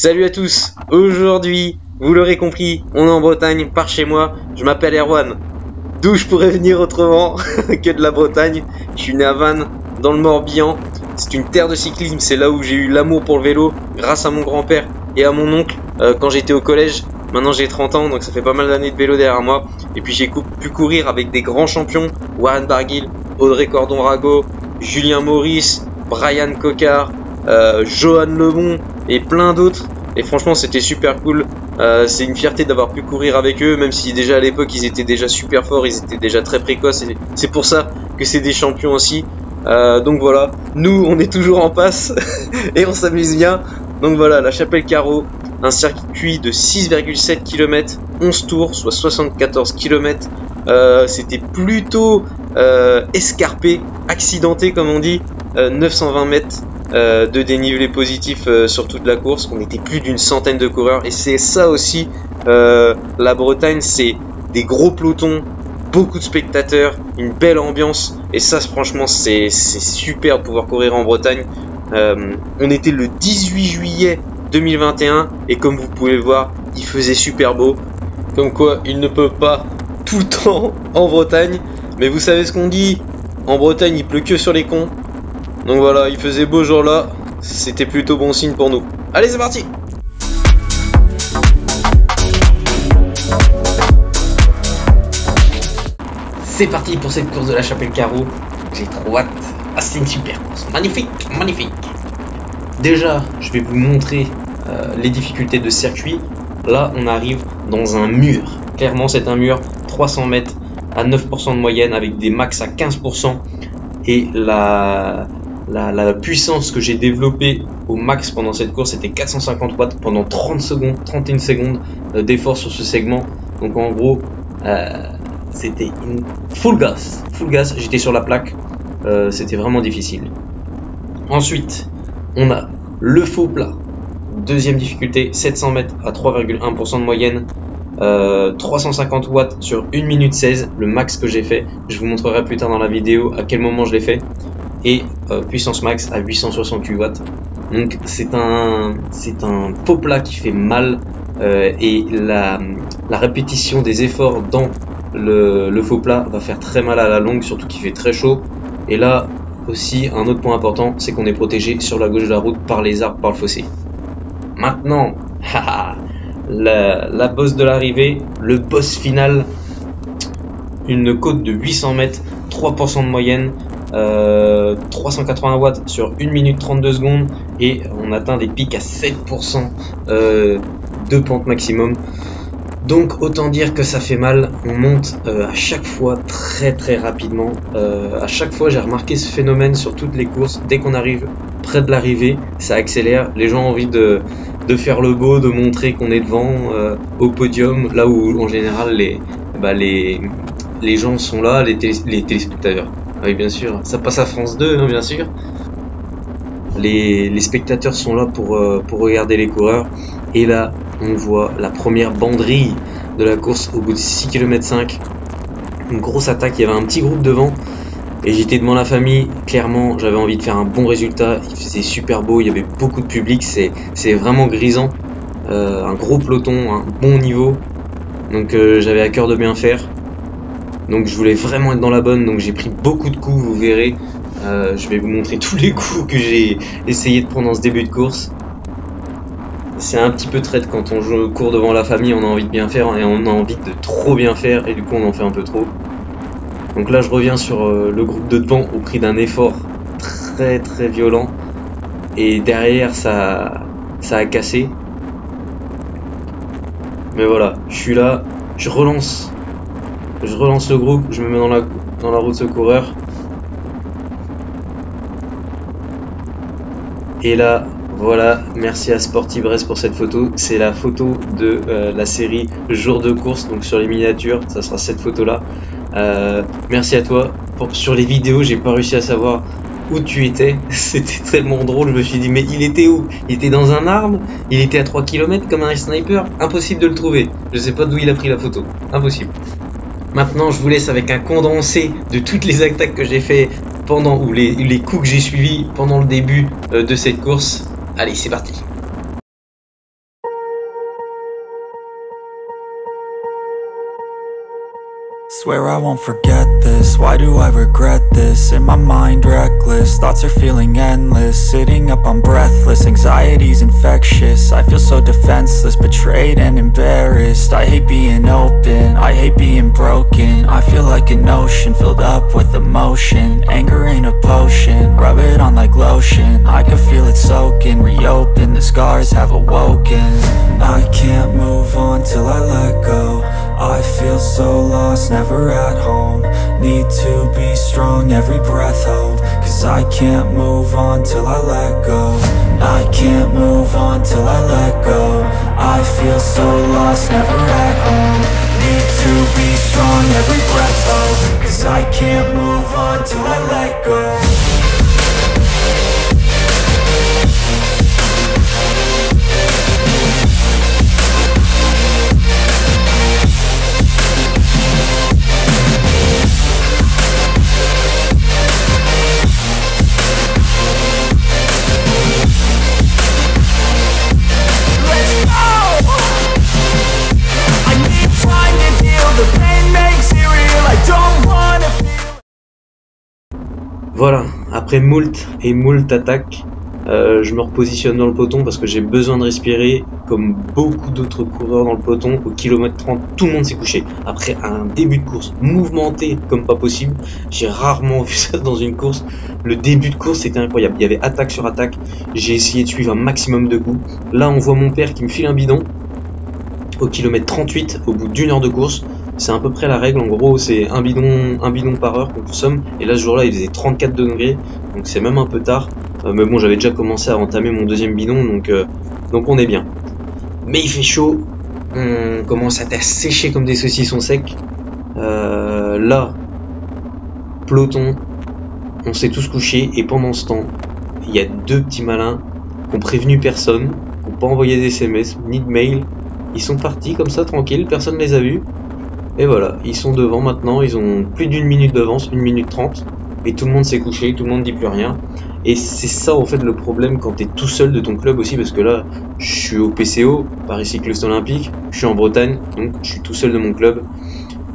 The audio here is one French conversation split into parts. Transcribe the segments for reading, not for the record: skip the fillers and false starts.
Salut à tous, aujourd'hui, vous l'aurez compris, on est en Bretagne, par chez moi, je m'appelle Erwan. D'où je pourrais venir autrement que de la Bretagne. Je suis né à Vannes, dans le Morbihan. C'est une terre de cyclisme, c'est là où j'ai eu l'amour pour le vélo, grâce à mon grand-père et à mon oncle quand j'étais au collège. Maintenant j'ai 30 ans, donc ça fait pas mal d'années de vélo derrière moi. Et puis j'ai pu courir avec des grands champions, Warren Barguil, Audrey Cordon-Rago, Julien Maurice, Brian Coquard, Johan Lebon et plein d'autres. Et franchement c'était super cool. C'est une fierté d'avoir pu courir avec eux, même si déjà à l'époque ils étaient déjà super forts, ils étaient déjà très précoces, et c'est pour ça que c'est des champions aussi. Donc voilà, nous on est toujours en passe et on s'amuse bien. Donc voilà, la Chapelle-Carreau, un circuit de 6,7 km, 11 tours, soit 74 km. C'était plutôt escarpé, accidenté comme on dit, 920 mètres de dénivelé positif sur toute la course. On était plus d'une centaine de coureurs et c'est ça aussi la Bretagne, c'est des gros pelotons, beaucoup de spectateurs, une belle ambiance et ça franchement c'est super de pouvoir courir en Bretagne. On était le 18 juillet 2021 et comme vous pouvez le voir, il faisait super beau. Comme quoi il ne peut pas tout le temps en Bretagne, mais vous savez ce qu'on dit, en Bretagne il pleut que sur les cons. Donc voilà, il faisait beau jour là, c'était plutôt bon signe pour nous. Allez, c'est parti! C'est parti pour cette course de la Chapelle-Carreau. J'ai trop hâte. Ah, c'est une super course. Magnifique, magnifique. Déjà, je vais vous montrer les difficultés de circuit. Là, on arrive dans un mur. Clairement, c'est un mur 300 mètres à 9% de moyenne avec des max à 15%. Et la puissance que j'ai développée au max pendant cette course était 450 watts pendant 30 secondes, 31 secondes d'effort sur ce segment. Donc en gros, c'était une full gas, j'étais sur la plaque, c'était vraiment difficile. Ensuite, on a le faux plat, deuxième difficulté, 700 mètres à 3,1% de moyenne, 350 watts sur 1 minute 16, le max que j'ai fait. Je vous montrerai plus tard dans la vidéo à quel moment je l'ai fait. Et puissance max à 868 watts. Donc c'est un faux plat qui fait mal et la répétition des efforts dans le faux plat va faire très mal à la longue, surtout qu'il fait très chaud. Et là aussi un autre point important, c'est qu'on est protégé sur la gauche de la route par les arbres, par le fossé. Maintenant, la bosse de l'arrivée, le boss final, une côte de 800 mètres, 3% de moyenne, 380 watts sur 1 minute 32 secondes et on atteint des pics à 7% de pente maximum. Donc autant dire que ça fait mal, on monte à chaque fois très rapidement. À chaque fois j'ai remarqué ce phénomène sur toutes les courses, dès qu'on arrive près de l'arrivée, ça accélère, les gens ont envie de faire le beau, de montrer qu'on est devant au podium, là où en général les gens sont là, les téléspectateurs. Oui, bien sûr, ça passe à France 2, hein, bien sûr. Les spectateurs sont là pour regarder les coureurs. Et là, on voit la première banderille de la course au bout de 6 km 5. Une grosse attaque, il y avait un petit groupe devant. Et j'étais devant la famille, clairement, j'avais envie de faire un bon résultat. Il faisait super beau, il y avait beaucoup de public, c'est vraiment grisant. Un gros peloton, un bon niveau. Donc j'avais à cœur de bien faire. Donc je voulais vraiment être dans la bonne, donc j'ai pris beaucoup de coups, vous verrez. Je vais vous montrer tous les coups que j'ai essayé de prendre dans ce début de course. C'est un petit peu traite quand on court devant la famille, on a envie de bien faire et on a envie de trop bien faire et du coup on en fait un peu trop. Donc là je reviens sur le groupe de devant au prix d'un effort très violent. Et derrière ça a cassé. Mais voilà, je suis là, je relance le groupe, je me mets dans la roue de ce coureur. Et là, voilà, merci à Sportivresse pour cette photo. C'est la photo de la série Jour de course, donc sur les miniatures, ça sera cette photo-là. Merci à toi. Sur les vidéos, j'ai pas réussi à savoir où tu étais. C'était tellement drôle, je me suis dit, mais il était où? Il était dans un arbre? Il était à 3 km comme un sniper? Impossible de le trouver. Je sais pas d'où il a pris la photo. Impossible. Maintenant, je vous laisse avec un condensé de toutes les attaques que j'ai fait pendant, ou les coups que j'ai suivis pendant le début de cette course. Allez, c'est parti. Swear I won't forget this, why do I regret this? In my mind reckless, thoughts are feeling endless. Sitting up I'm breathless, anxiety's infectious. I feel so defenseless, betrayed and embarrassed. I hate being open, I hate being broken. I feel like an ocean filled up with emotion. Anger ain't a potion, rub it on like lotion. I can feel it soaking, reopen, the scars have awoken. I can't move on till I let go. I feel so lost, never at home. Need to be strong, every breath hold. Cause I can't move on till I let go. I can't move on till I let go. I feel so lost, never at home. Need to be strong, every breath hold. Cause I can't move on till I let go. Voilà, après moult et moult attaques, je me repositionne dans le peloton parce que j'ai besoin de respirer. Comme beaucoup d'autres coureurs dans le peloton, au kilomètre 30, tout le monde s'est couché. Après un début de course mouvementé comme pas possible, j'ai rarement vu ça dans une course. Le début de course c'était incroyable, il y avait attaque sur attaque, j'ai essayé de suivre un maximum de coups. Là on voit mon père qui me file un bidon au kilomètre 38 au bout d'une heure de course. C'est à peu près la règle, en gros c'est un bidon par heure qu'on consomme, et là ce jour là il faisait 34 degrés, donc c'est même un peu tard, mais bon j'avais déjà commencé à entamer mon deuxième bidon, donc on est bien. Mais il fait chaud, on commence à sécher comme des saucissons secs, là, peloton, on s'est tous couchés, et pendant ce temps, il y a deux petits malins qui ont prévenu personne, qui n'ont pas envoyé des SMS, ni de mail, ils sont partis comme ça tranquille, personne ne les a vus. Et voilà, ils sont devant maintenant, ils ont plus d'une minute d'avance, 1 minute 30, et tout le monde s'est couché, tout le monde dit plus rien. Et c'est ça en fait le problème quand t'es tout seul de ton club aussi, parce que là, je suis au PCO, Paris Cycliste Olympique, je suis en Bretagne, donc je suis tout seul de mon club.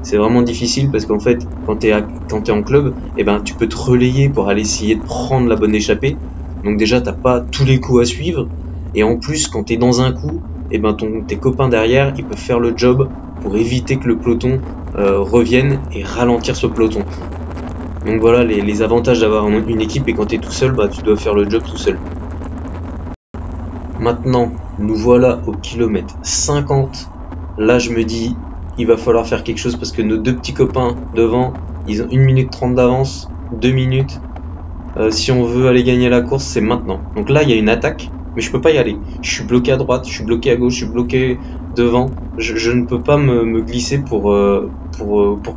C'est vraiment difficile parce qu'en fait, quand t'es en club, eh ben, tu peux te relayer pour aller essayer de prendre la bonne échappée. Donc déjà, t'as pas tous les coups à suivre, et en plus, quand t'es dans un coup, eh ben, tes copains derrière, ils peuvent faire le job pour éviter que le peloton revienne et ralentir ce peloton. Donc voilà les avantages d'avoir une équipe, et quand tu es tout seul, bah, tu dois faire le job tout seul. Maintenant, nous voilà au kilomètre 50. Là, je me dis, il va falloir faire quelque chose parce que nos deux petits copains devant, ils ont 1 minute 30 d'avance, 2 minutes. Si on veut aller gagner la course, c'est maintenant. Donc là, il y a une attaque, mais je peux pas y aller. Je suis bloqué à droite, je suis bloqué à gauche, je suis bloqué devant. Je ne peux pas me glisser pour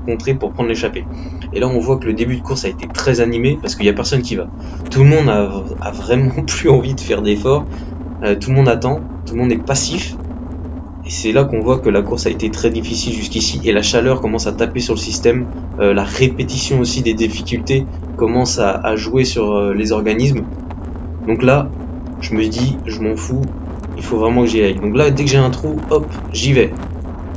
contrer, pour prendre l'échappée. Et là on voit que le début de course a été très animé parce qu'il n'y a personne qui va. Tout le monde a vraiment plus envie de faire d'efforts, tout le monde attend, tout le monde est passif. Et c'est là qu'on voit que la course a été très difficile jusqu'ici, et la chaleur commence à taper sur le système, la répétition aussi des difficultés commence à jouer sur les organismes. Donc là je me dis, je m'en fous, il faut vraiment que j'y aille. Donc là, dès que j'ai un trou, hop, j'y vais.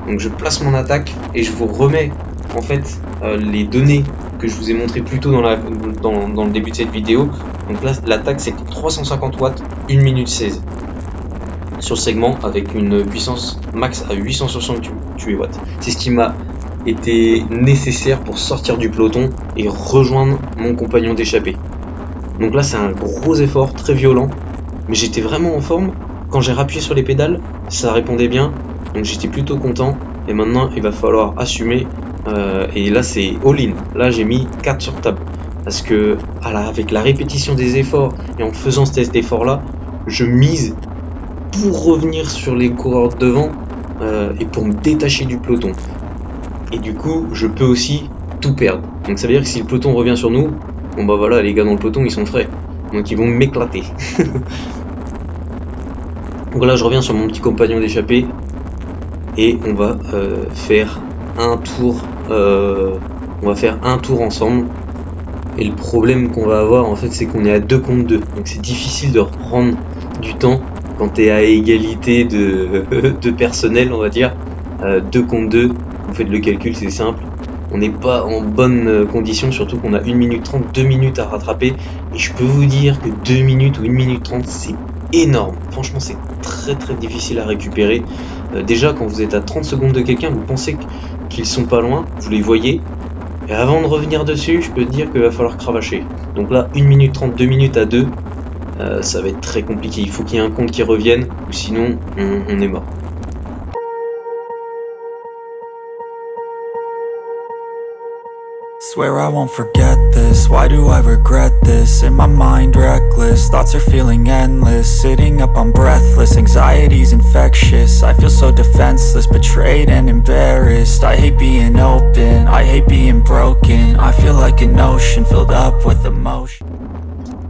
Donc je place mon attaque et je vous remets en fait les données que je vous ai montré plus tôt dans le début de cette vidéo. Donc là, l'attaque c'était 350 watts, 1 minute 16 sur le segment, avec une puissance max à 868 watts. C'est ce qui m'a été nécessaire pour sortir du peloton et rejoindre mon compagnon d'échappée. Donc là, c'est un gros effort, très violent, mais j'étais vraiment en forme. Quand j'ai rappuyé sur les pédales, ça répondait bien, donc j'étais plutôt content. Et maintenant, il va falloir assumer. Et là, c'est all-in. Là, j'ai mis 4 sur table. Parce que, avec la répétition des efforts et en faisant cet effort-là, je mise pour revenir sur les coureurs devant et pour me détacher du peloton. Et du coup, je peux aussi tout perdre. Donc ça veut dire que si le peloton revient sur nous, bon bah voilà, les gars dans le peloton, ils sont frais. Donc ils vont m'éclater. Donc là je reviens sur mon petit compagnon d'échappée et on va faire un tour ensemble. Et le problème qu'on va avoir en fait, c'est qu'on est à 2 contre 2, donc c'est difficile de reprendre du temps quand tu es à égalité de personnel, on va dire. 2 contre 2, vous faites le calcul, c'est simple, on n'est pas en bonne condition, surtout qu'on a 1 minute 30, 2 minutes à rattraper. Et je peux vous dire que 2 minutes ou 1 minute 30, c'est énorme. Franchement, c'est très très difficile à récupérer. Déjà, quand vous êtes à 30 secondes de quelqu'un, vous pensez qu'ils sont pas loin, vous les voyez. Et avant de revenir dessus, je peux te dire qu'il va falloir cravacher. Donc là, 1 minute 30, 2 minutes à 2, ça va être très compliqué. Il faut qu'il y ait un compte qui revienne, ou sinon, on est mort. Swear I won't forget this, why do I regret this? In my mind reckless, thoughts are feeling endless. Sitting up I'm breathless, anxiety's infectious. I feel so defenseless, betrayed and embarrassed. I hate being open, I hate being broken. I feel like an ocean filled up with emotion.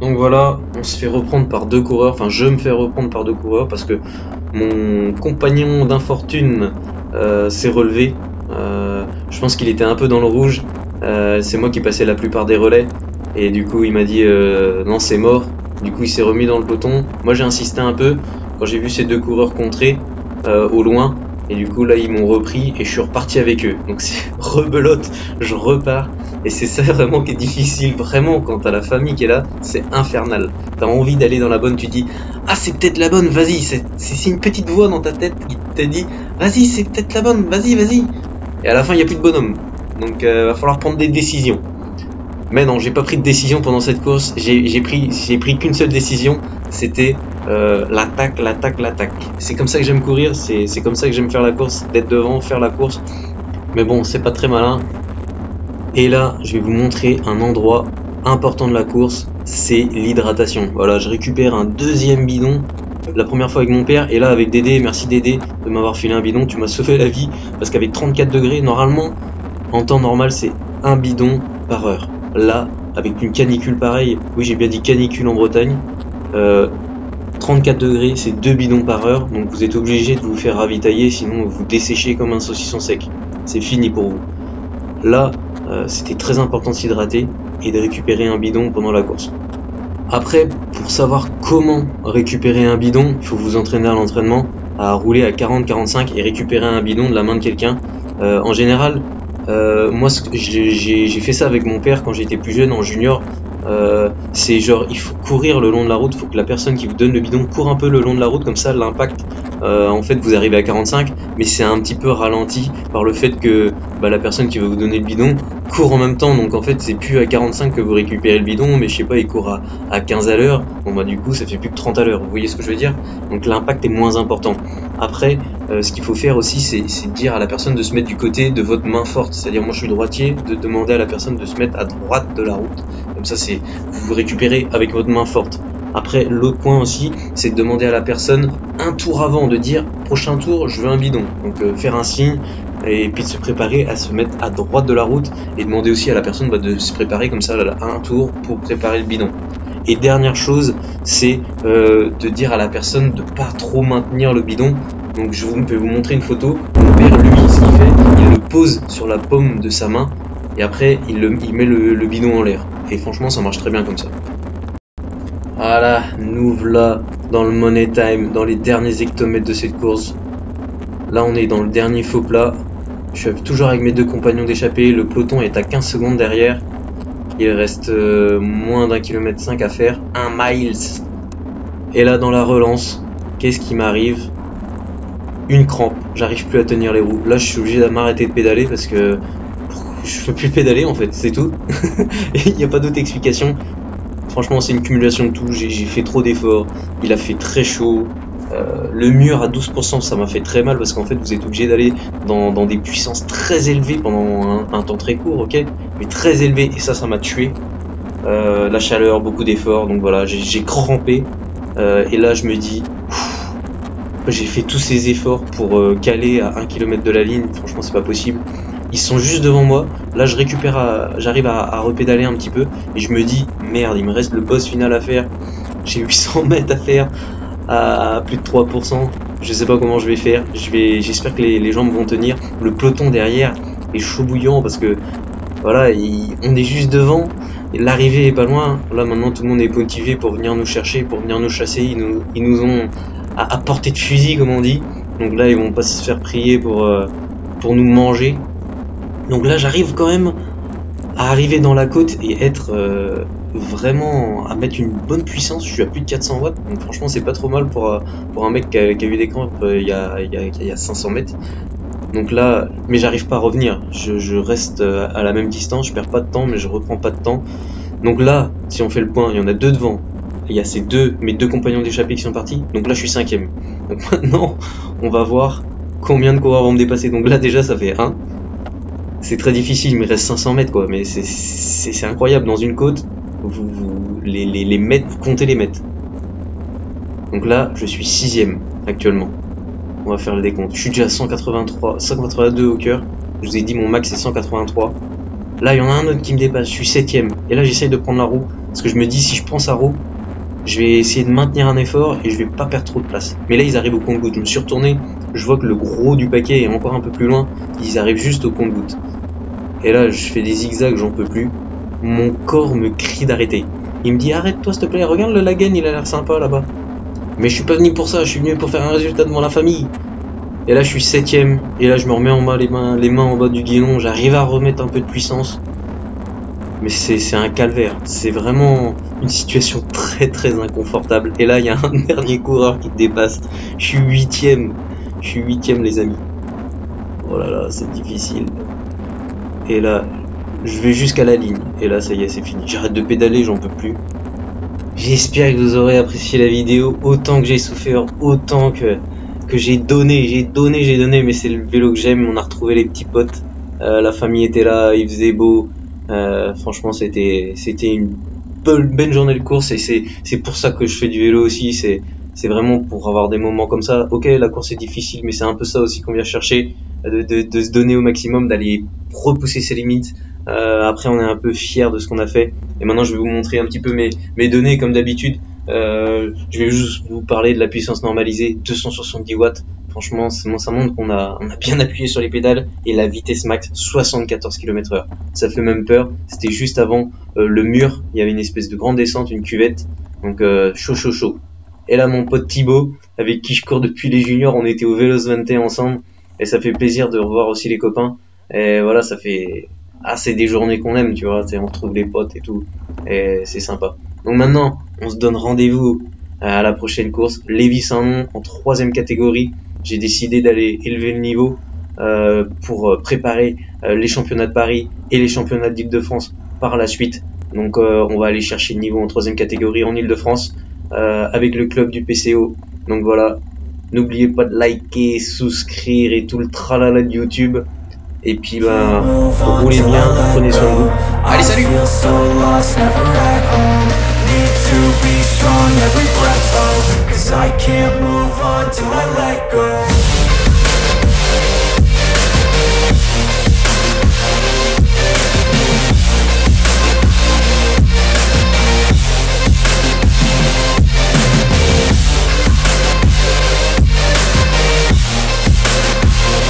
Donc voilà, on se fait reprendre par 2 coureurs, enfin je me fais reprendre par 2 coureurs parce que mon compagnon d'infortune s'est relevé. Je pense qu'il était un peu dans le rouge. C'est moi qui passais la plupart des relais et du coup il m'a dit non c'est mort. Du coup il s'est remis dans le peloton. Moi j'ai insisté un peu quand j'ai vu ces 2 coureurs contrer au loin et du coup là ils m'ont repris et je suis reparti avec eux. Donc c'est rebelote, je repars et c'est ça vraiment qui est difficile. Vraiment quand t'as la famille qui est là, c'est infernal. T'as envie d'aller dans la bonne, tu dis ah c'est peut-être la bonne, vas-y. C'est une petite voix dans ta tête qui te dit vas-y c'est peut-être la bonne, vas-y. Et à la fin il n'y a plus de bonhomme. Donc va falloir prendre des décisions. Mais non, j'ai pas pris de décision pendant cette course. J'ai pris qu'une seule décision. C'était l'attaque. C'est comme ça que j'aime courir. C'est comme ça que j'aime faire la course. D'être devant, faire la course. Mais bon, c'est pas très malin. Et là, je vais vous montrer un endroit important de la course. C'est l'hydratation. Voilà, je récupère un 2e bidon. La première fois avec mon père et là avec Dédé. Merci Dédé de m'avoir filé un bidon. Tu m'as sauvé la vie parce qu'avec 34 degrés, normalement. En temps normal, c'est 1 bidon par heure. Là, avec une canicule pareille, oui, j'ai bien dit canicule en Bretagne, 34 degrés, c'est 2 bidons par heure. Donc vous êtes obligé de vous faire ravitailler, sinon vous desséchez comme un saucisson sec. C'est fini pour vous. Là, c'était très important de s'hydrater et de récupérer un bidon pendant la course. Après, pour savoir comment récupérer un bidon, il faut vous entraîner à l'entraînement, à rouler à 40-45 et récupérer un bidon de la main de quelqu'un. En général, moi j'ai fait ça avec mon père quand j'étais plus jeune en junior. C'est genre il faut courir le long de la route, il faut que la personne qui vous donne le bidon court un peu le long de la route, comme ça l'impact en fait vous arrivez à 45 mais c'est un petit peu ralenti par le fait que la personne qui va vous donner le bidon court en même temps, donc en fait c'est plus à 45 que vous récupérez le bidon mais je sais pas il court à 15 à l'heure, bon du coup ça fait plus que 30 à l'heure, vous voyez ce que je veux dire, donc l'impact est moins important. Après ce qu'il faut faire aussi c'est de dire à la personne de se mettre du côté de votre main forte, c'est-à-dire moi je suis droitier, de demander à la personne de se mettre à droite de la route, comme ça c'est vous récupérez avec votre main forte. Après l'autre point aussi c'est de demander à la personne un tour avant, de dire prochain tour je veux un bidon, donc faire un signe et puis de se préparer à se mettre à droite de la route et demander aussi à la personne de se préparer comme ça à un tour pour préparer le bidon. Et dernière chose c'est de dire à la personne de pas trop maintenir le bidon. Donc je vais vous montrer une photo. Mon père lui ce qu'il fait, il le pose sur la paume de sa main et après il met le bidon en l'air et franchement ça marche très bien comme ça. Voilà, nous voilà dans le money time, dans les derniers hectomètres de cette course. Là on est dans le dernier faux plat. Je suis toujours avec mes 2 compagnons d'échappée. Le peloton est à 15 secondes derrière. Il reste moins d'1,5 km à faire. 1 miles. Et là dans la relance, qu'est-ce qui m'arrive? Une crampe. J'arrive plus à tenir les roues. Là je suis obligé de m'arrêter de pédaler parce que je peux plus pédaler en fait, c'est tout. Il n'y a pas d'autre explication. Franchement c'est une cumulation de tout, j'ai fait trop d'efforts, il a fait très chaud, le mur à 12% ça m'a fait très mal parce qu'en fait vous êtes obligé d'aller dans des puissances très élevées pendant un temps très court, ok, mais très élevées et ça m'a tué, la chaleur, beaucoup d'efforts, donc voilà j'ai crampé et là je me dis j'ai fait tous ces efforts pour caler à 1 km de la ligne, franchement c'est pas possible. Ils sont juste devant moi, là je récupère, j'arrive à repédaler un petit peu et je me dis merde il me reste le boss final à faire, j'ai 800 mètres à faire à plus de 3%, je sais pas comment je vais faire, j'espère que les jambes vont tenir, le peloton derrière est chaud bouillant parce que voilà on est juste devant et l'arrivée est pas loin, là maintenant tout le monde est motivé pour venir nous chercher, pour venir nous chasser, ils nous ont à portée de fusil comme on dit, donc là ils vont pas se faire prier pour nous manger. Donc là j'arrive quand même à arriver dans la côte et être vraiment à mettre une bonne puissance. Je suis à plus de 400 watts, donc franchement c'est pas trop mal pour un mec qui a eu des crampes il y a 500 mètres. Donc là, mais j'arrive pas à revenir, je reste à la même distance, je perds pas de temps mais je reprends pas de temps. Donc là, si on fait le point, il y en a deux devant, il y a mes deux compagnons d'échappée qui sont partis, donc là je suis 5ème. Donc maintenant, on va voir combien de coureurs vont me dépasser. Donc là déjà ça fait 1. C'est très difficile, il me reste 500 mètres quoi, mais c'est incroyable, dans une côte, les mètres, vous comptez les mètres. Donc là, je suis 6ème actuellement. On va faire le décompte. Je suis déjà à 182 au cœur. Je vous ai dit mon max c'est 183. Là, il y en a un autre qui me dépasse, je suis 7ème. Et là, j'essaye de prendre la roue, parce que je me dis si je prends sa roue, je vais essayer de maintenir un effort et je vais pas perdre trop de place. Mais là, ils arrivent au compte-gouttes. Je me suis retourné, je vois que le gros du paquet est encore un peu plus loin. Ils arrivent juste au compte-gouttes. Et là, je fais des zigzags, j'en peux plus. Mon corps me crie d'arrêter. Il me dit arrête-toi s'il te plaît, regarde le Lagen, il a l'air sympa là-bas. Mais je suis pas venu pour ça, je suis venu pour faire un résultat devant la famille. Et là, je suis 7ème. Et là, je me remets en bas les mains en bas du guidon. J'arrive à remettre un peu de puissance. Mais c'est un calvaire. C'est vraiment une situation très très inconfortable. Et là, il y a un dernier coureur qui te dépasse. Je suis 8ème. Je suis 8ème, les amis. Oh là là, c'est difficile. Et là, je vais jusqu'à la ligne. Et là, ça y est, c'est fini. J'arrête de pédaler, j'en peux plus. J'espère que vous aurez apprécié la vidéo autant que j'ai souffert, autant que j'ai donné, mais c'est le vélo que j'aime. On a retrouvé les petits potes. La famille était là, il faisait beau. Franchement, c'était une belle journée de course et c'est pour ça que je fais du vélo aussi. C'est vraiment pour avoir des moments comme ça. Ok, la course est difficile, mais c'est un peu ça aussi qu'on vient chercher, de se donner au maximum, d'aller repousser ses limites. Après, on est un peu fier de ce qu'on a fait. Et maintenant, je vais vous montrer un petit peu mes données comme d'habitude. Je vais juste vous parler de la puissance normalisée, 270 watts. Franchement, ça montre qu'on a bien appuyé sur les pédales et la vitesse max 74 km/h. Ça fait même peur. C'était juste avant le mur. Il y avait une espèce de grande descente, une cuvette. Donc chaud. Et là, mon pote Thibaut, avec qui je cours depuis les juniors, on était au Vélos 21 ensemble. Et ça fait plaisir de revoir aussi les copains. Et voilà, ça fait... Ah, c'est des journées qu'on aime, tu vois. On retrouve les potes et tout. Et c'est sympa. Donc maintenant, on se donne rendez-vous à la prochaine course. Lévis-Saint-Nom en 3ème catégorie. J'ai décidé d'aller élever le niveau pour préparer les championnats de Paris et les championnats d'Île-de-France par la suite. Donc on va aller chercher le niveau en 3ème catégorie en Île-de-France avec le club du PCO. Donc voilà, n'oubliez pas de liker, souscrire et tout le tralala de YouTube. Et puis roulez bien, prenez soin de vous. Allez, salut! To be strong, every breath, oh, 'cause I can't move on till I let go.